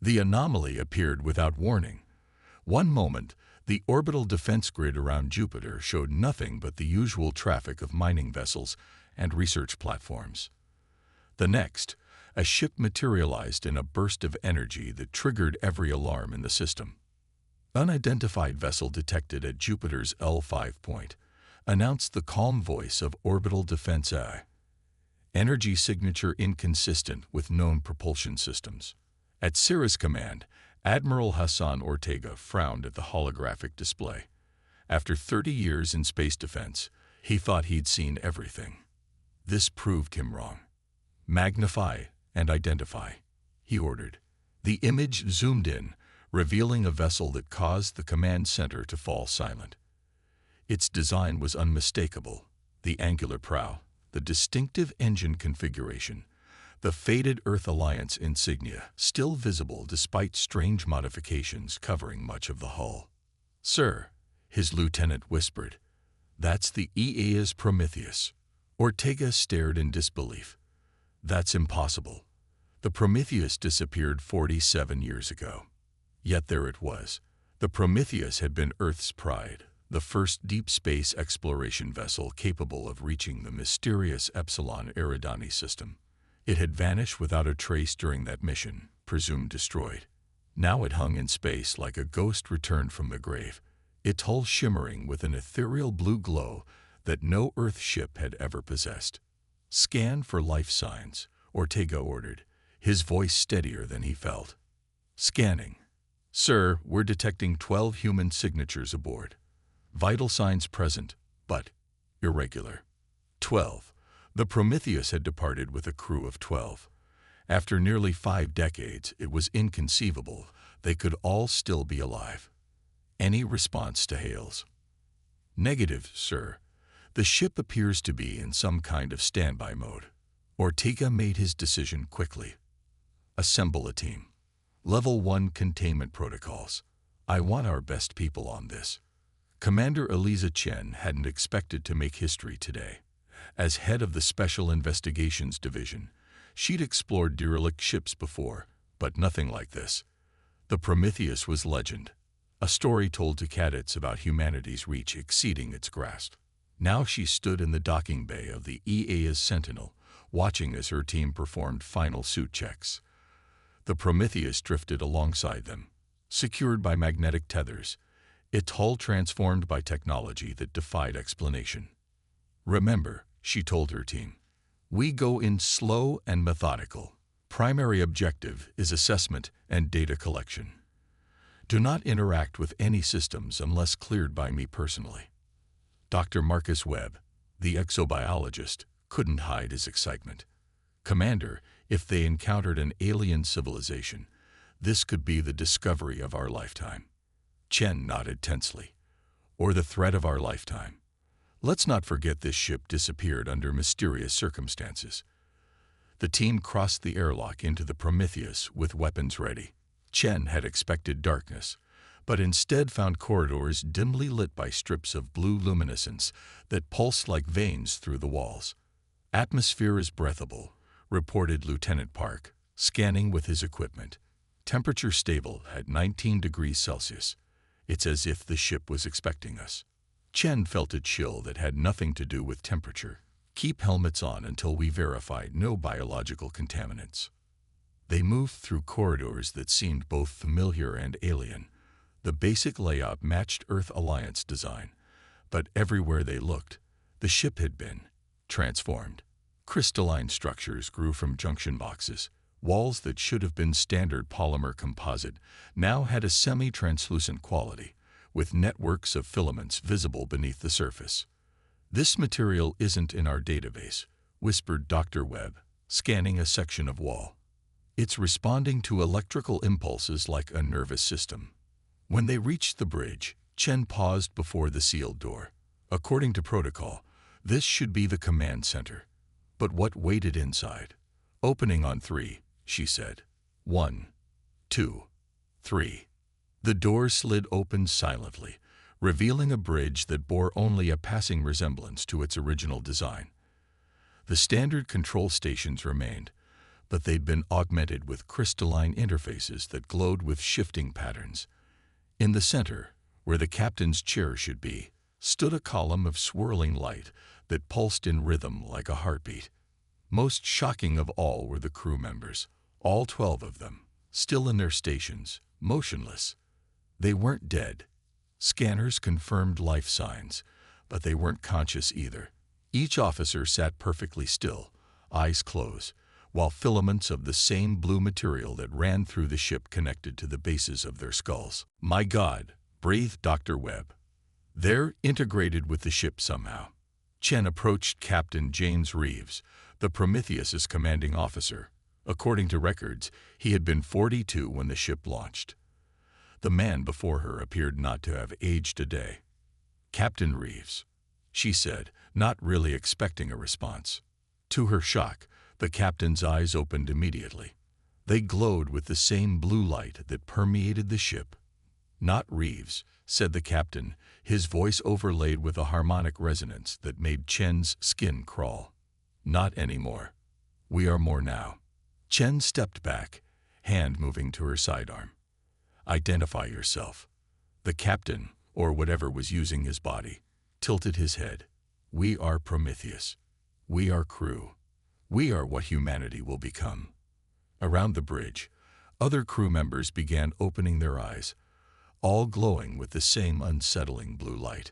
The anomaly appeared without warning. One moment, the orbital defense grid around Jupiter showed nothing but the usual traffic of mining vessels and research platforms. The next, a ship materialized in a burst of energy that triggered every alarm in the system. Unidentified vessel detected at Jupiter's L5 point, announced the calm voice of Orbital Defense A. Energy signature inconsistent with known propulsion systems. At Cirrus Command, Admiral Hassan Ortega frowned at the holographic display. After 30 years in space defense, he thought he'd seen everything. This proved him wrong. Magnify and identify, he ordered. The image zoomed in, revealing a vessel that caused the command center to fall silent. Its design was unmistakable: the angular prow, the distinctive engine configuration, the faded Earth Alliance insignia still visible despite strange modifications covering much of the hull. "Sir," his lieutenant whispered, "that's the EA's Prometheus." Ortega stared in disbelief. "That's impossible. The Prometheus disappeared 47 years ago." Yet there it was. The Prometheus had been Earth's pride, the first deep space exploration vessel capable of reaching the mysterious Epsilon Eridani system. It had vanished without a trace during that mission, presumed destroyed. Now it hung in space like a ghost returned from the grave, its hull shimmering with an ethereal blue glow that no Earth ship had ever possessed. "Scan for life signs," Ortega ordered, his voice steadier than he felt. "Scanning. Sir, we're detecting 12 human signatures aboard. Vital signs present, but irregular." 12. The Prometheus had departed with a crew of 12. After nearly 5 decades, it was inconceivable they could all still be alive. Any response to hails? "Negative, sir. The ship appears to be in some kind of standby mode." Ortega made his decision quickly. "Assemble a team. Level 1 containment protocols. I want our best people on this." Commander Eliza Chen hadn't expected to make history today. As head of the Special Investigations Division, she'd explored derelict ships before, but nothing like this. The Prometheus was legend, a story told to cadets about humanity's reach exceeding its grasp. Now she stood in the docking bay of the EA's Sentinel, watching as her team performed final suit checks. The Prometheus drifted alongside them, secured by magnetic tethers, its hull transformed by technology that defied explanation. "Remember," she told her team, "we go in slow and methodical. Primary objective is assessment and data collection. Do not interact with any systems unless cleared by me personally." Dr. Marcus Webb, the exobiologist, couldn't hide his excitement. "Commander, if they encountered an alien civilization, this could be the discovery of our lifetime." Chen nodded tensely. "Or the threat of our lifetime. Let's not forget this ship disappeared under mysterious circumstances." The team crossed the airlock into the Prometheus with weapons ready. Chen had expected darkness, but instead found corridors dimly lit by strips of blue luminescence that pulsed like veins through the walls. "Atmosphere is breathable," reported Lieutenant Park, scanning with his equipment. "Temperature stable at 19 degrees Celsius. It's as if the ship was expecting us." Chen felt a chill that had nothing to do with temperature. "Keep helmets on until we verify no biological contaminants." They moved through corridors that seemed both familiar and alien. The basic layout matched Earth Alliance design, but everywhere they looked, the ship had been transformed. Crystalline structures grew from junction boxes. Walls that should have been standard polymer composite now had a semi-translucent quality, with networks of filaments visible beneath the surface. "This material isn't in our database," whispered Dr. Webb, scanning a section of wall. "It's responding to electrical impulses like a nervous system." When they reached the bridge, Chen paused before the sealed door. According to protocol, this should be the command center. But what waited inside? "Opening on 3, she said. 1, 2, 3. The door slid open silently, revealing a bridge that bore only a passing resemblance to its original design. The standard control stations remained, but they'd been augmented with crystalline interfaces that glowed with shifting patterns. In the center, where the captain's chair should be, stood a column of swirling light that pulsed in rhythm like a heartbeat. Most shocking of all were the crew members, all 12 of them, still in their stations, motionless. They weren't dead. Scanners confirmed life signs, but they weren't conscious either. Each officer sat perfectly still, eyes closed, while filaments of the same blue material that ran through the ship connected to the bases of their skulls. "My God," breathed Dr. Webb. "They're integrated with the ship somehow." Chen approached Captain James Reeves, the Prometheus's commanding officer. According to records, he had been 42 when the ship launched. The man before her appeared not to have aged a day. "Captain Reeves," she said, not really expecting a response. To her shock, the captain's eyes opened immediately. They glowed with the same blue light that permeated the ship. "Not Reeves," said the captain, his voice overlaid with a harmonic resonance that made Chen's skin crawl. "Not anymore. We are more now." Chen stepped back, hand moving to her sidearm. "Identify yourself." The captain, or whatever was using his body, tilted his head. "We are Prometheus. We are crew. We are what humanity will become." Around the bridge, other crew members began opening their eyes, all glowing with the same unsettling blue light.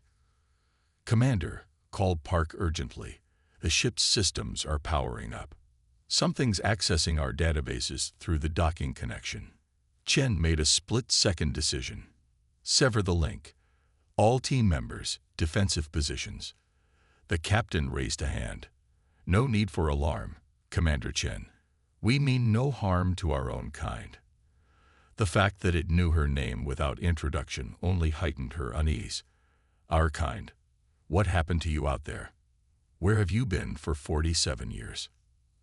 "Commander," called Park urgently, "the ship's systems are powering up. Something's accessing our databases through the docking connection." Chen made a split-second decision. "Sever the link. All team members, defensive positions." The captain raised a hand. "No need for alarm, Commander Chen. We mean no harm to our own kind." The fact that it knew her name without introduction only heightened her unease. "Our kind. What happened to you out there? Where have you been for 47 years?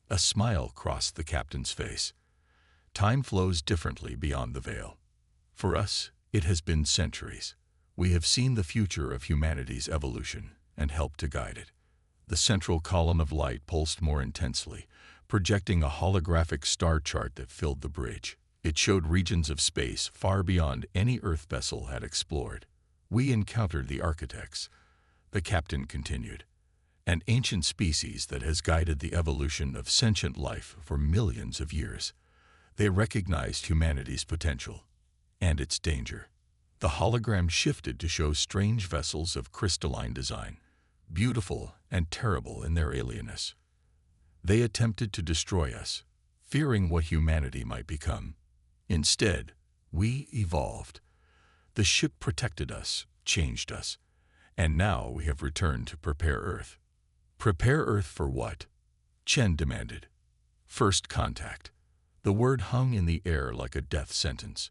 A smile crossed the captain's face. "Time flows differently beyond the veil. For us, it has been centuries. We have seen the future of humanity's evolution and helped to guide it." The central column of light pulsed more intensely, projecting a holographic star chart that filled the bridge. It showed regions of space far beyond any Earth vessel had explored. "We encountered the architects," the captain continued, "an ancient species that has guided the evolution of sentient life for millions of years. They recognized humanity's potential and its danger." The hologram shifted to show strange vessels of crystalline design, beautiful and terrible in their alienness. "They attempted to destroy us, fearing what humanity might become. Instead, we evolved. The ship protected us, changed us, and now we have returned to prepare Earth." "Prepare Earth for what?" Chen demanded. "First contact." The word hung in the air like a death sentence.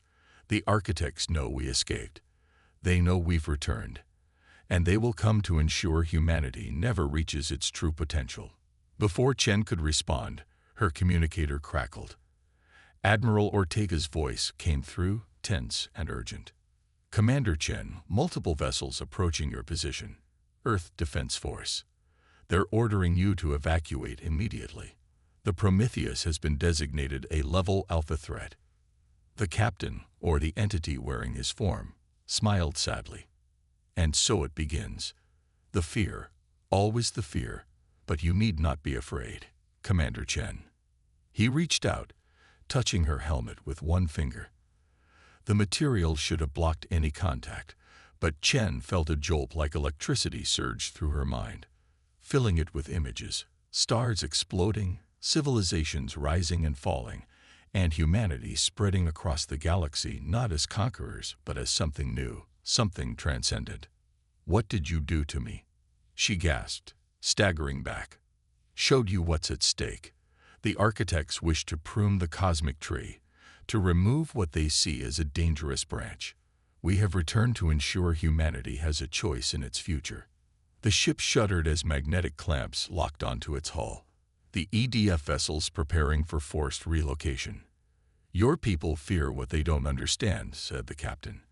"The architects know we escaped. They know we've returned. And they will come to ensure humanity never reaches its true potential." Before Chen could respond, her communicator crackled. Admiral Ortega's voice came through, tense and urgent. "Commander Chen, multiple vessels approaching your position. Earth Defense Force. They're ordering you to evacuate immediately. The Prometheus has been designated a level alpha threat." The captain, or the entity wearing his form, smiled sadly. "And so it begins. The fear, always the fear, but you need not be afraid, Commander Chen." He reached out, touching her helmet with one finger. The material should have blocked any contact, but Chen felt a jolt like electricity surge through her mind, filling it with images, stars exploding, civilizations rising and falling, and humanity spreading across the galaxy not as conquerors but as something new, something transcendent. "What did you do to me?" she gasped, staggering back. "Showed you what's at stake. The architects wish to prune the cosmic tree, to remove what they see as a dangerous branch. We have returned to ensure humanity has a choice in its future." The ship shuddered as magnetic clamps locked onto its hull. "The EDF vessels preparing for forced relocation." "Your people fear what they don't understand," said the captain.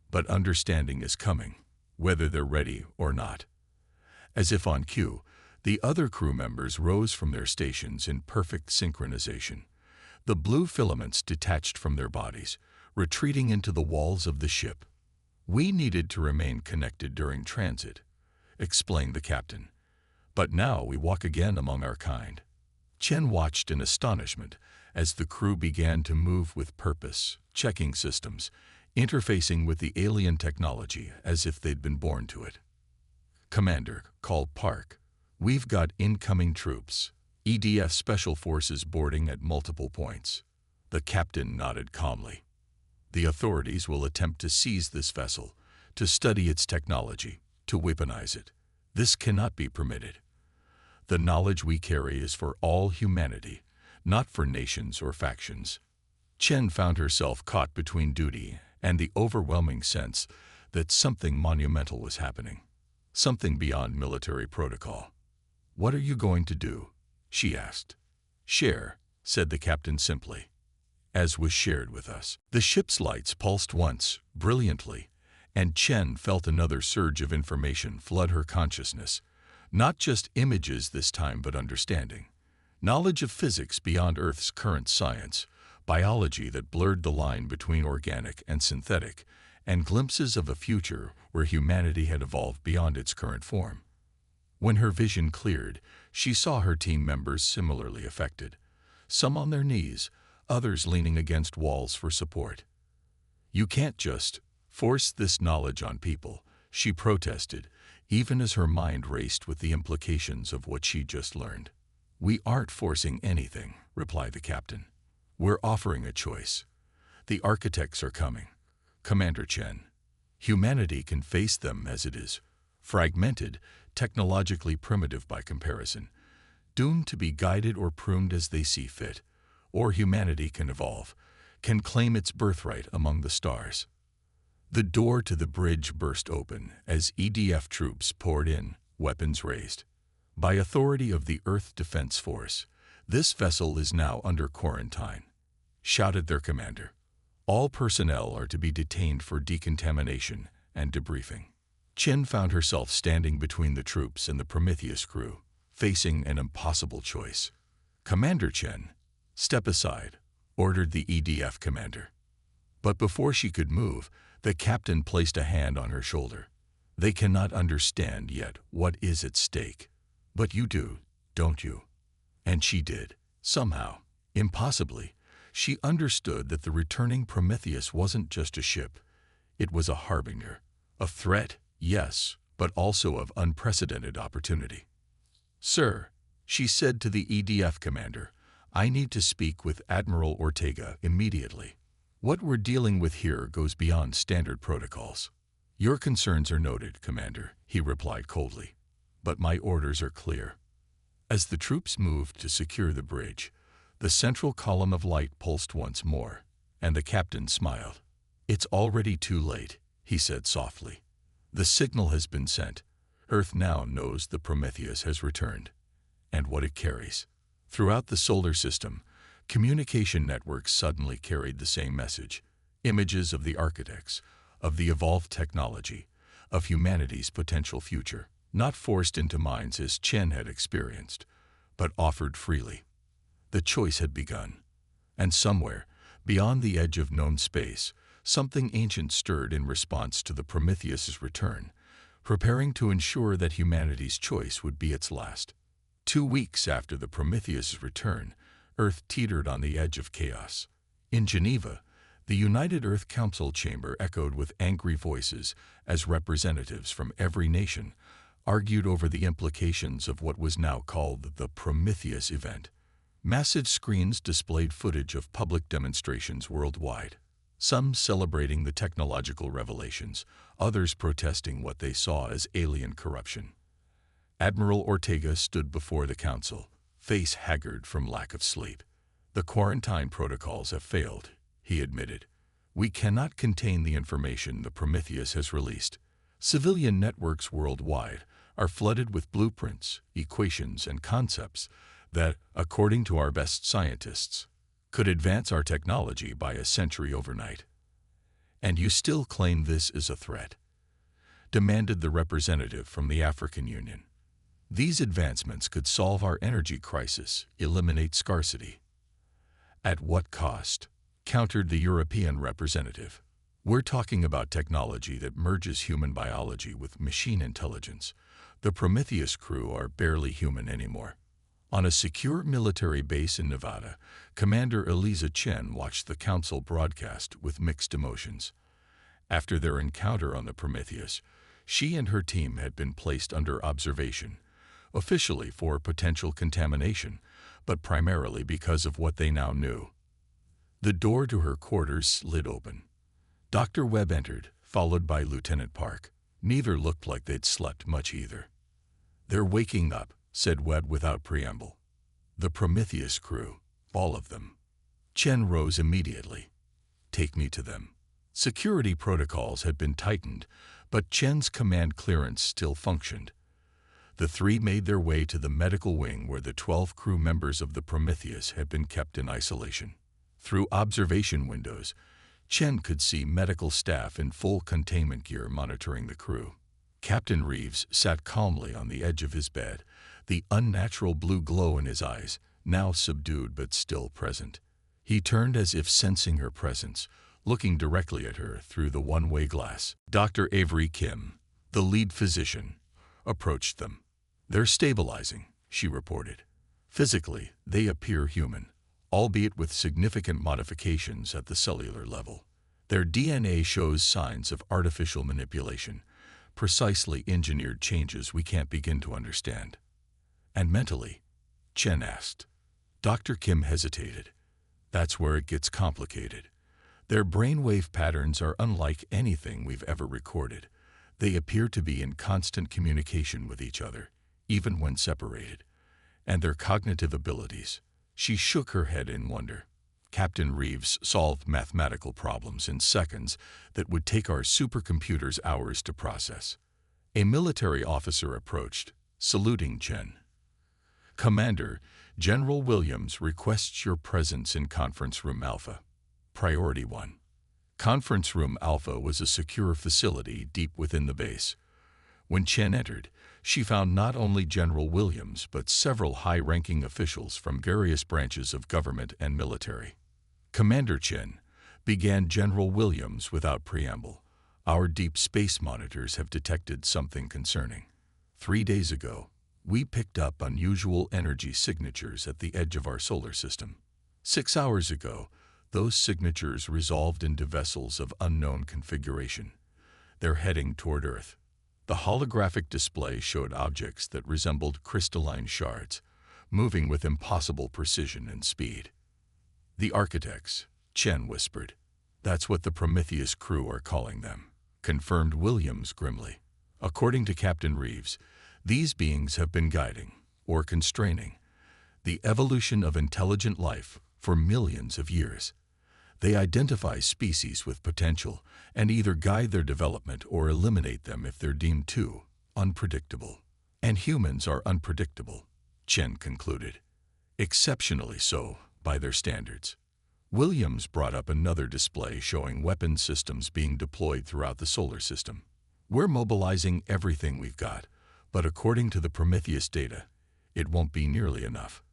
"But understanding is coming, whether they're ready or not." As if on cue, the other crew members rose from their stations in perfect synchronization, The blue filaments detached from their bodies, retreating into the walls of the ship. "We needed to remain connected during transit," explained the captain. "But now we walk again among our kind." Chen watched in astonishment as the crew began to move with purpose, checking systems, interfacing with the alien technology as if they'd been born to it. "Commander," called Park, "we've got incoming troops. EDF Special Forces boarding at multiple points." The captain nodded calmly. "The authorities will attempt to seize this vessel, to study its technology, to weaponize it. This cannot be permitted. The knowledge we carry is for all humanity, not for nations or factions." Chen found herself caught between duty and the overwhelming sense that something monumental was happening, something beyond military protocol. "What are you going to do?" she asked. "Share," said the captain simply, "as was shared with us." The ship's lights pulsed once, brilliantly, and Chen felt another surge of information flood her consciousness. Not just images this time, but understanding. Knowledge of physics beyond Earth's current science, biology that blurred the line between organic and synthetic, and glimpses of a future where humanity had evolved beyond its current form. When her vision cleared, she saw her team members similarly affected, some on their knees, others leaning against walls for support. "You can't just force this knowledge on people," she protested, even as her mind raced with the implications of what she just learned. "We aren't forcing anything," replied the captain. "We're offering a choice. The architects are coming, Commander Chen. Humanity can face them as it is, fragmented, technologically primitive by comparison, doomed to be guided or pruned as they see fit. Or humanity can evolve, can claim its birthright among the stars." The door to the bridge burst open as EDF troops poured in, weapons raised. "By authority of the Earth Defense Force, this vessel is now under quarantine," shouted their commander. "All personnel are to be detained for decontamination and debriefing." Chen found herself standing between the troops and the Prometheus crew, facing an impossible choice. "Commander Chen, step aside," ordered the EDF commander. But before she could move, the captain placed a hand on her shoulder. "They cannot understand yet what is at stake. But you do, don't you?" And she did. Somehow, impossibly, she understood that the returning Prometheus wasn't just a ship. It was a harbinger, a threat, yes, but also of unprecedented opportunity. "Sir," she said to the EDF commander, "I need to speak with Admiral Ortega immediately. What we're dealing with here goes beyond standard protocols." "Your concerns are noted, Commander," he replied coldly, "but my orders are clear." As the troops moved to secure the bridge, the central column of light pulsed once more, and the captain smiled. "It's already too late," he said softly. "The signal has been sent. Earth now knows the Prometheus has returned, and what it carries." Throughout the solar system, communication networks suddenly carried the same message. Images of the architects, of the evolved technology, of humanity's potential future, not forced into minds as Chen had experienced, but offered freely. The choice had begun. And somewhere, beyond the edge of known space, something ancient stirred in response to the Prometheus's return, preparing to ensure that humanity's choice would be its last. 2 weeks after the Prometheus's return, Earth teetered on the edge of chaos. In Geneva, the United Earth Council chamber echoed with angry voices as representatives from every nation argued over the implications of what was now called the Prometheus event. Massive screens displayed footage of public demonstrations worldwide, some celebrating the technological revelations, others protesting what they saw as alien corruption. Admiral Ortega stood before the council, face haggard from lack of sleep. "The quarantine protocols have failed," he admitted. "We cannot contain the information the Prometheus has released. Civilian networks worldwide are flooded with blueprints, equations, and concepts that, according to our best scientists, could advance our technology by a century overnight. And you still claim this is a threat?" demanded the representative from the African Union. "These advancements could solve our energy crisis, eliminate scarcity." At what cost? Countered the European representative. We're talking about technology that merges human biology with machine intelligence. The Prometheus crew are barely human anymore. On a secure military base in Nevada, Commander Eliza Chen watched the council broadcast with mixed emotions. After their encounter on the Prometheus, she and her team had been placed under observation, officially for potential contamination, but primarily because of what they now knew. The door to her quarters slid open. Dr. Webb entered, followed by Lieutenant Park. Neither looked like they'd slept much either. "They're waking up," said Webb without preamble. "The Prometheus crew, all of them." Chen rose immediately. "Take me to them." Security protocols had been tightened, but Chen's command clearance still functioned. The three made their way to the medical wing where the 12 crew members of the Prometheus had been kept in isolation. Through observation windows, Chen could see medical staff in full containment gear monitoring the crew. Captain Reeves sat calmly on the edge of his bed, the unnatural blue glow in his eyes, now subdued but still present. He turned as if sensing her presence, looking directly at her through the one-way glass. Dr. Avery Kim, the lead physician, approached them. "They're stabilizing," she reported. "Physically, they appear human, albeit with significant modifications at the cellular level. Their DNA shows signs of artificial manipulation, precisely engineered changes we can't begin to understand." "And mentally?" Chen asked. Dr. Kim hesitated. "That's where it gets complicated. Their brainwave patterns are unlike anything we've ever recorded. They appear to be in constant communication with each other, even when separated. And their cognitive abilities." She shook her head in wonder. "Captain Reeves solved mathematical problems in seconds that would take our supercomputers hours to process." A military officer approached, saluting Chen. "Commander, General Williams requests your presence in Conference Room Alpha. Priority 1. Conference Room Alpha was a secure facility deep within the base. When Chen entered, she found not only General Williams but several high-ranking officials from various branches of government and military. "Commander Chen," began General Williams without preamble, "our deep space monitors have detected something concerning. 3 days ago, we picked up unusual energy signatures at the edge of our solar system. 6 hours ago, those signatures resolved into vessels of unknown configuration. They're heading toward Earth. The holographic display showed objects that resembled crystalline shards, moving with impossible precision and speed." "The architects," Chen whispered. "That's what the Prometheus crew are calling them," confirmed Williams grimly. "According to Captain Reeves, these beings have been guiding, or constraining, the evolution of intelligent life for millions of years. They identify species with potential and either guide their development or eliminate them if they're deemed too unpredictable. And humans are unpredictable," Chen concluded. "Exceptionally so, by their standards." Williams brought up another display showing weapon systems being deployed throughout the solar system. "We're mobilizing everything we've got, but according to the Prometheus data, it won't be nearly enough.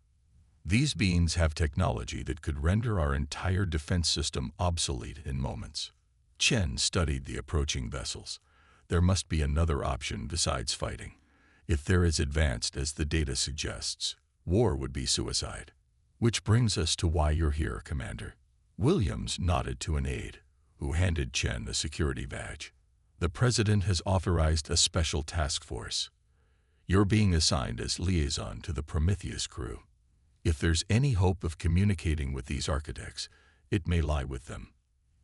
These beings have technology that could render our entire defense system obsolete in moments." Chen studied the approaching vessels. There must be another option besides fighting. If they're as advanced as the data suggests, war would be suicide. "Which brings us to why you're here, Commander." Williams nodded to an aide, who handed Chen a security badge. "The President has authorized a special task force. You're being assigned as liaison to the Prometheus crew. If there's any hope of communicating with these architects, it may lie with them."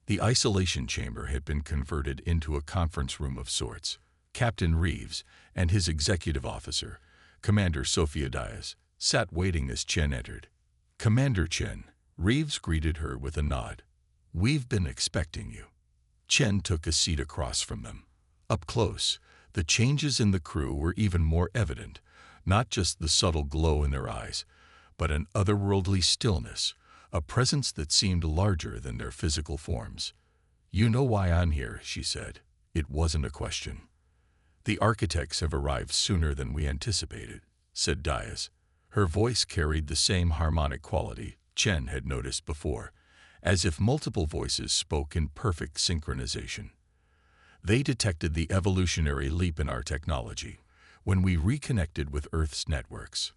The isolation chamber had been converted into a conference room of sorts. Captain Reeves and his executive officer, Commander Sophia Diaz, sat waiting as Chen entered. "Commander Chen," Reeves greeted her with a nod. "We've been expecting you." Chen took a seat across from them. Up close, the changes in the crew were even more evident, not just the subtle glow in their eyes, but an otherworldly stillness, a presence that seemed larger than their physical forms. "You know why I'm here," she said. It wasn't a question. "The architects have arrived sooner than we anticipated," said Diaz. Her voice carried the same harmonic quality, Chen had noticed before, as if multiple voices spoke in perfect synchronization. They detected the evolutionary leap in our technology when we reconnected with Earth's networks.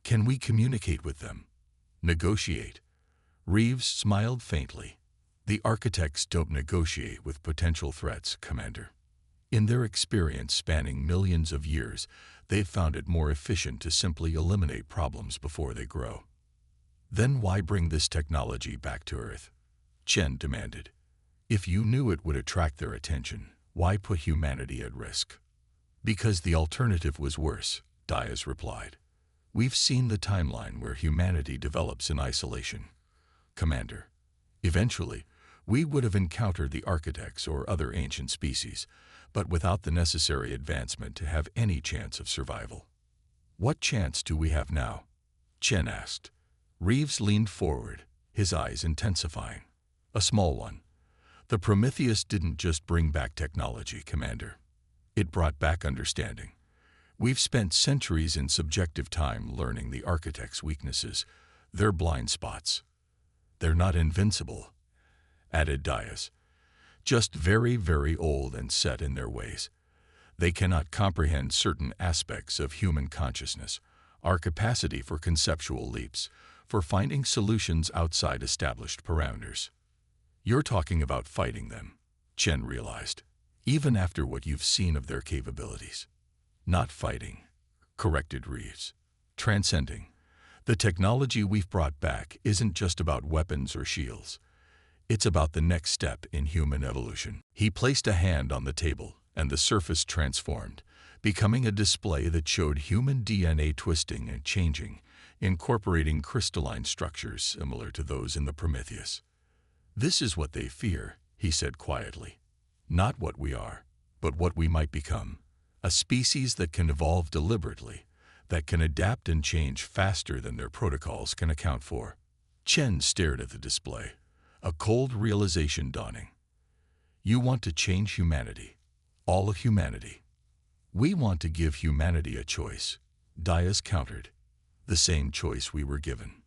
Can we communicate with them? Negotiate? Reeves smiled faintly. The architects don't negotiate with potential threats, Commander. In their experience spanning millions of years, they've found it more efficient to simply eliminate problems before they grow. Then why bring this technology back to Earth? Chen demanded. If you knew it would attract their attention, why put humanity at risk? Because the alternative was worse, Diaz replied. We've seen the timeline where humanity develops in isolation. Commander, eventually, we would have encountered the architects or other ancient species, but without the necessary advancement to have any chance of survival. What chance do we have now? Chen asked. Reeves leaned forward, his eyes intensifying. A small one. The Prometheus didn't just bring back technology, Commander. It brought back understanding. We've spent centuries in subjective time learning the architects' weaknesses, their blind spots. They're not invincible, added Diaz. Just very, very old and set in their ways. They cannot comprehend certain aspects of human consciousness, our capacity for conceptual leaps, for finding solutions outside established parameters. You're talking about fighting them, Chen realized, even after what you've seen of their capabilities. Not fighting, corrected Reeves. Transcending. The technology we've brought back isn't just about weapons or shields. It's about the next step in human evolution. He placed a hand on the table, and the surface transformed, becoming a display that showed human DNA twisting and changing, incorporating crystalline structures similar to those in the Prometheus. This is what they fear, he said quietly. Not what we are, but what we might become. A species that can evolve deliberately, that can adapt and change faster than their protocols can account for. Chen stared at the display, a cold realization dawning. You want to change humanity, all of humanity. We want to give humanity a choice, Diaz countered. The same choice we were given.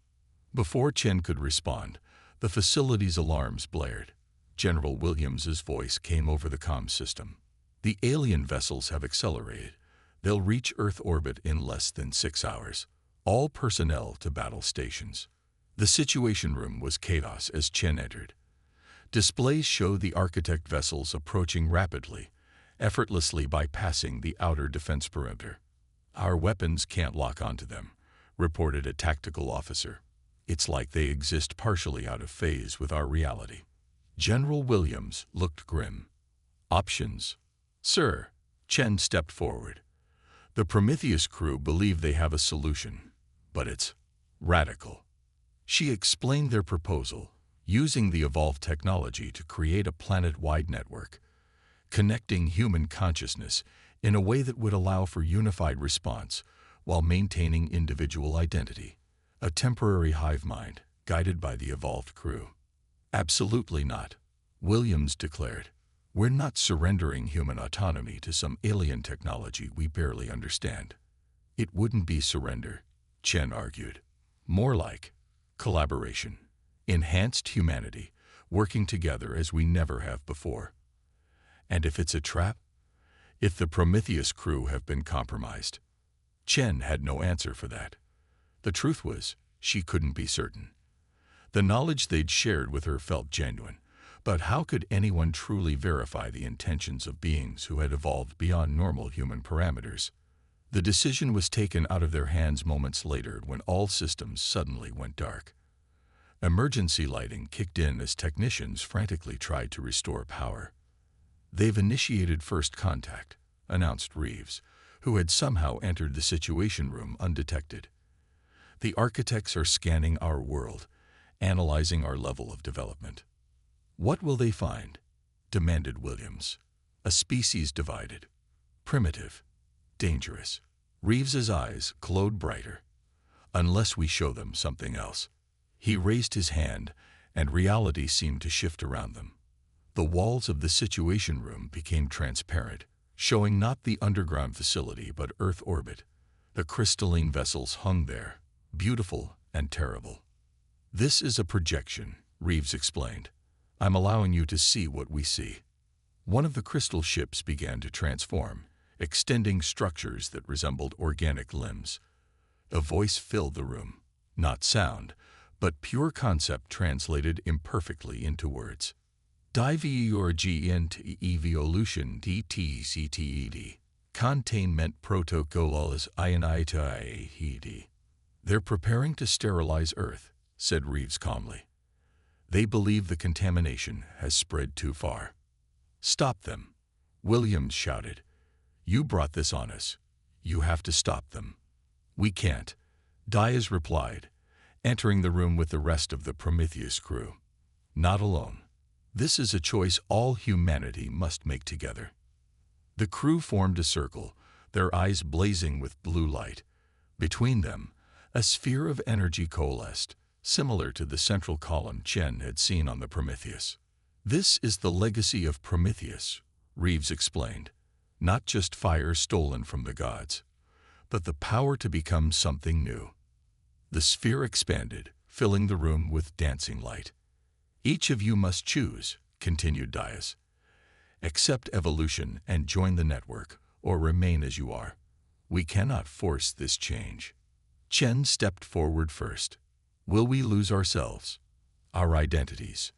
Before Chen could respond, the facility's alarms blared. General Williams's voice came over the comm system. The alien vessels have accelerated. They'll reach Earth orbit in less than 6 hours. All personnel to battle stations. The situation room was chaos as Chen entered. Displays showed the architect vessels approaching rapidly, effortlessly bypassing the outer defense perimeter. Our weapons can't lock onto them, reported a tactical officer. It's like they exist partially out of phase with our reality. General Williams looked grim. Options? Sir, Chen stepped forward. The Prometheus crew believe they have a solution, but it's radical. She explained their proposal, using the evolved technology to create a planet-wide network, connecting human consciousness in a way that would allow for unified response while maintaining individual identity, a temporary hive mind guided by the evolved crew. Absolutely not, Williams declared. We're not surrendering human autonomy to some alien technology we barely understand. It wouldn't be surrender, Chen argued. More like collaboration, enhanced humanity, working together as we never have before. And if it's a trap? If the Prometheus crew have been compromised? Chen had no answer for that. The truth was, she couldn't be certain. The knowledge they'd shared with her felt genuine, but how could anyone truly verify the intentions of beings who had evolved beyond normal human parameters? The decision was taken out of their hands moments later when all systems suddenly went dark. Emergency lighting kicked in as technicians frantically tried to restore power. They've initiated first contact, announced Reeves, who had somehow entered the situation room undetected. The architects are scanning our world, analyzing our level of development. What will they find? Demanded Williams. A species divided. Primitive. Dangerous. Reeves's eyes glowed brighter. Unless we show them something else. He raised his hand, and reality seemed to shift around them. The walls of the situation room became transparent, showing not the underground facility but Earth orbit. The crystalline vessels hung there, beautiful and terrible. "This is a projection," Reeves explained. "I'm allowing you to see what we see." One of the crystal ships began to transform, extending structures that resembled organic limbs. A voice filled the room, not sound, but pure concept translated imperfectly into words. Divergent evolution DTCTED. Containment protocols INITIED. "They're preparing to sterilize Earth," said Reeves calmly. "They believe the contamination has spread too far." "Stop them," Williams shouted. "You brought this on us. You have to stop them." "We can't," Diaz replied, entering the room with the rest of the Prometheus crew. "Not alone. This is a choice all humanity must make together." The crew formed a circle, their eyes blazing with blue light. Between them, a sphere of energy coalesced, similar to the central column Chen had seen on the Prometheus. "This is the legacy of Prometheus," Reeves explained. "Not just fire stolen from the gods, but the power to become something new." The sphere expanded, filling the room with dancing light. "Each of you must choose," continued Diaz. "Accept evolution and join the network, or remain as you are. We cannot force this change." Chen stepped forward first. "Will we lose ourselves? Our identities?"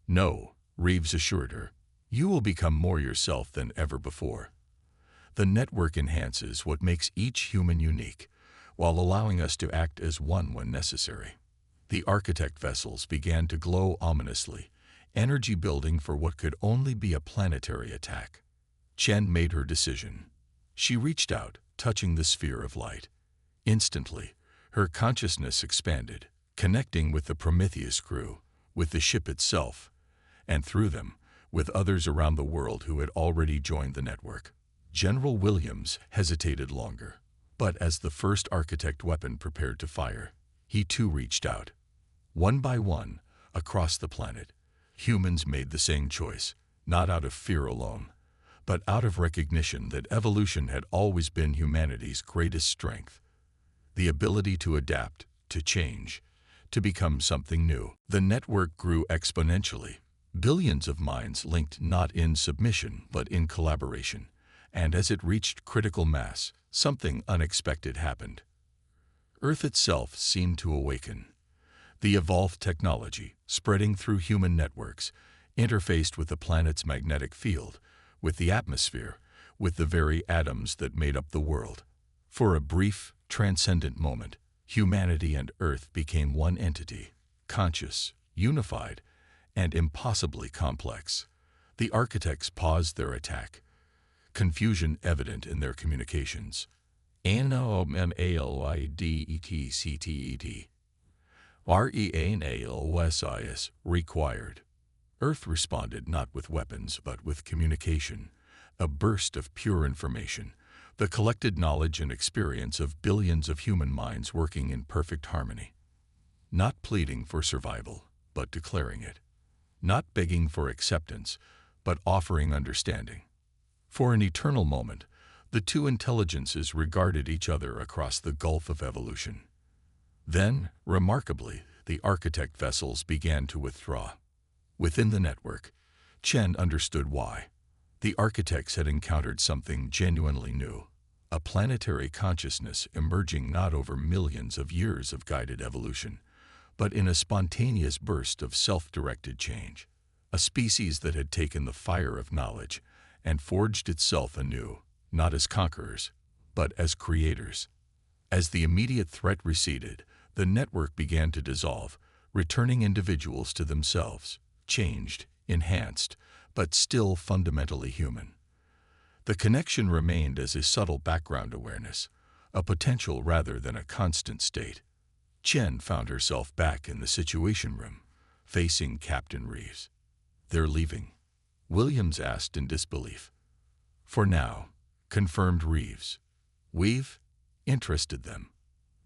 "No," Reeves assured her. "You will become more yourself than ever before. The network enhances what makes each human unique, while allowing us to act as one when necessary." The architect vessels began to glow ominously, energy building for what could only be a planetary attack. Chen made her decision. She reached out, touching the sphere of light. Instantly, her consciousness expanded, connecting with the Prometheus crew, with the ship itself, and through them, with others around the world who had already joined the network. General Williams hesitated longer, but as the first architect weapon prepared to fire, he too reached out. One by one, across the planet, humans made the same choice, not out of fear alone, but out of recognition that evolution had always been humanity's greatest strength. The ability to adapt, to change, to become something new. The network grew exponentially. Billions of minds linked not in submission, but in collaboration. And as it reached critical mass, something unexpected happened. Earth itself seemed to awaken. The evolved technology, spreading through human networks, interfaced with the planet's magnetic field, with the atmosphere, with the very atoms that made up the world. For a brief, transcendent moment, humanity and Earth became one entity, conscious, unified, and impossibly complex. The architects paused their attack, confusion evident in their communications. ANOMALYDETCTED. REANALSIS required. Earth responded not with weapons but with communication, a burst of pure information, the collected knowledge and experience of billions of human minds working in perfect harmony. Not pleading for survival, but declaring it. Not begging for acceptance, but offering understanding. For an eternal moment, the two intelligences regarded each other across the gulf of evolution. Then, remarkably, the architect vessels began to withdraw. Within the network, Chen understood why. The architects had encountered something genuinely new, a planetary consciousness emerging not over millions of years of guided evolution, but in a spontaneous burst of self-directed change, a species that had taken the fire of knowledge and forged itself anew, not as conquerors, but as creators. As the immediate threat receded, the network began to dissolve, returning individuals to themselves, changed, enhanced, but still fundamentally human. The connection remained as a subtle background awareness, a potential rather than a constant state. Chen found herself back in the Situation Room, facing Captain Reeves. "They're leaving?" Williams asked in disbelief. "For now," confirmed Reeves. "We've interested them.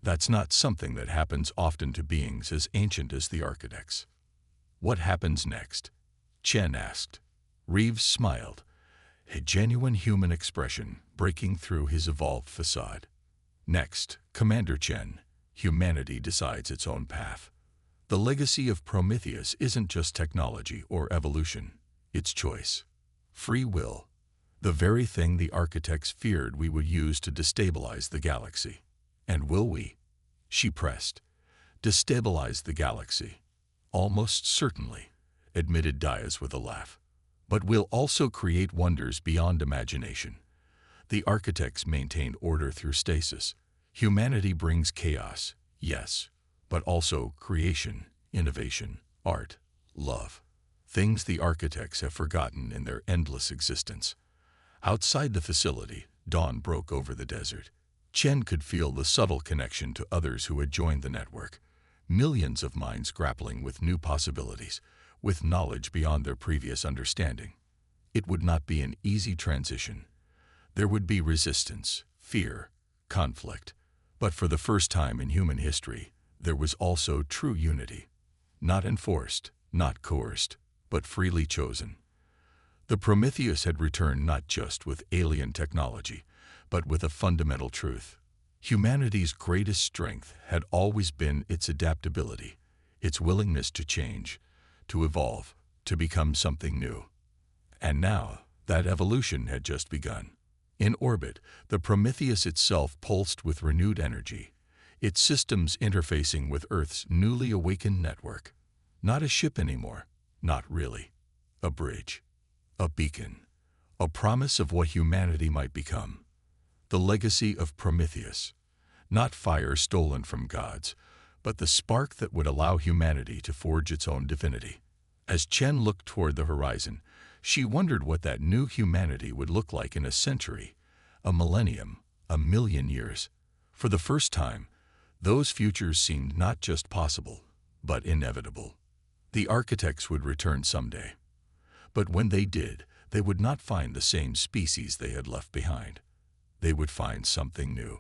That's not something that happens often to beings as ancient as the architects." "What happens next?" Chen asked. Reeves smiled, a genuine human expression breaking through his evolved facade. "Next, Commander Chen, humanity decides its own path. The legacy of Prometheus isn't just technology or evolution, it's choice. Free will. The very thing the architects feared we would use to destabilize the galaxy. And will we? She pressed. Destabilize the galaxy. Almost certainly, admitted Dias with a laugh. But we'll also create wonders beyond imagination. The architects maintain order through stasis. Humanity brings chaos, yes, but also creation, innovation, art, love. Things the architects have forgotten in their endless existence. Outside the facility, dawn broke over the desert. Chen could feel the subtle connection to others who had joined the network. Millions of minds grappling with new possibilities, with knowledge beyond their previous understanding. It would not be an easy transition. There would be resistance, fear, conflict. But for the first time in human history, there was also true unity. Not enforced, not coerced, but freely chosen. The Prometheus had returned not just with alien technology, but with a fundamental truth. Humanity's greatest strength had always been its adaptability, its willingness to change, to evolve, to become something new. And now, that evolution had just begun. In orbit, the Prometheus itself pulsed with renewed energy, its systems interfacing with Earth's newly awakened network. Not a ship anymore, not really. A bridge, a beacon, a promise of what humanity might become. The legacy of Prometheus. Not fire stolen from gods, but the spark that would allow humanity to forge its own divinity. As Chen looked toward the horizon, she wondered what that new humanity would look like in a century, a millennium, a million years. For the first time, those futures seemed not just possible, but inevitable. The architects would return someday. But when they did, they would not find the same species they had left behind. They would find something new.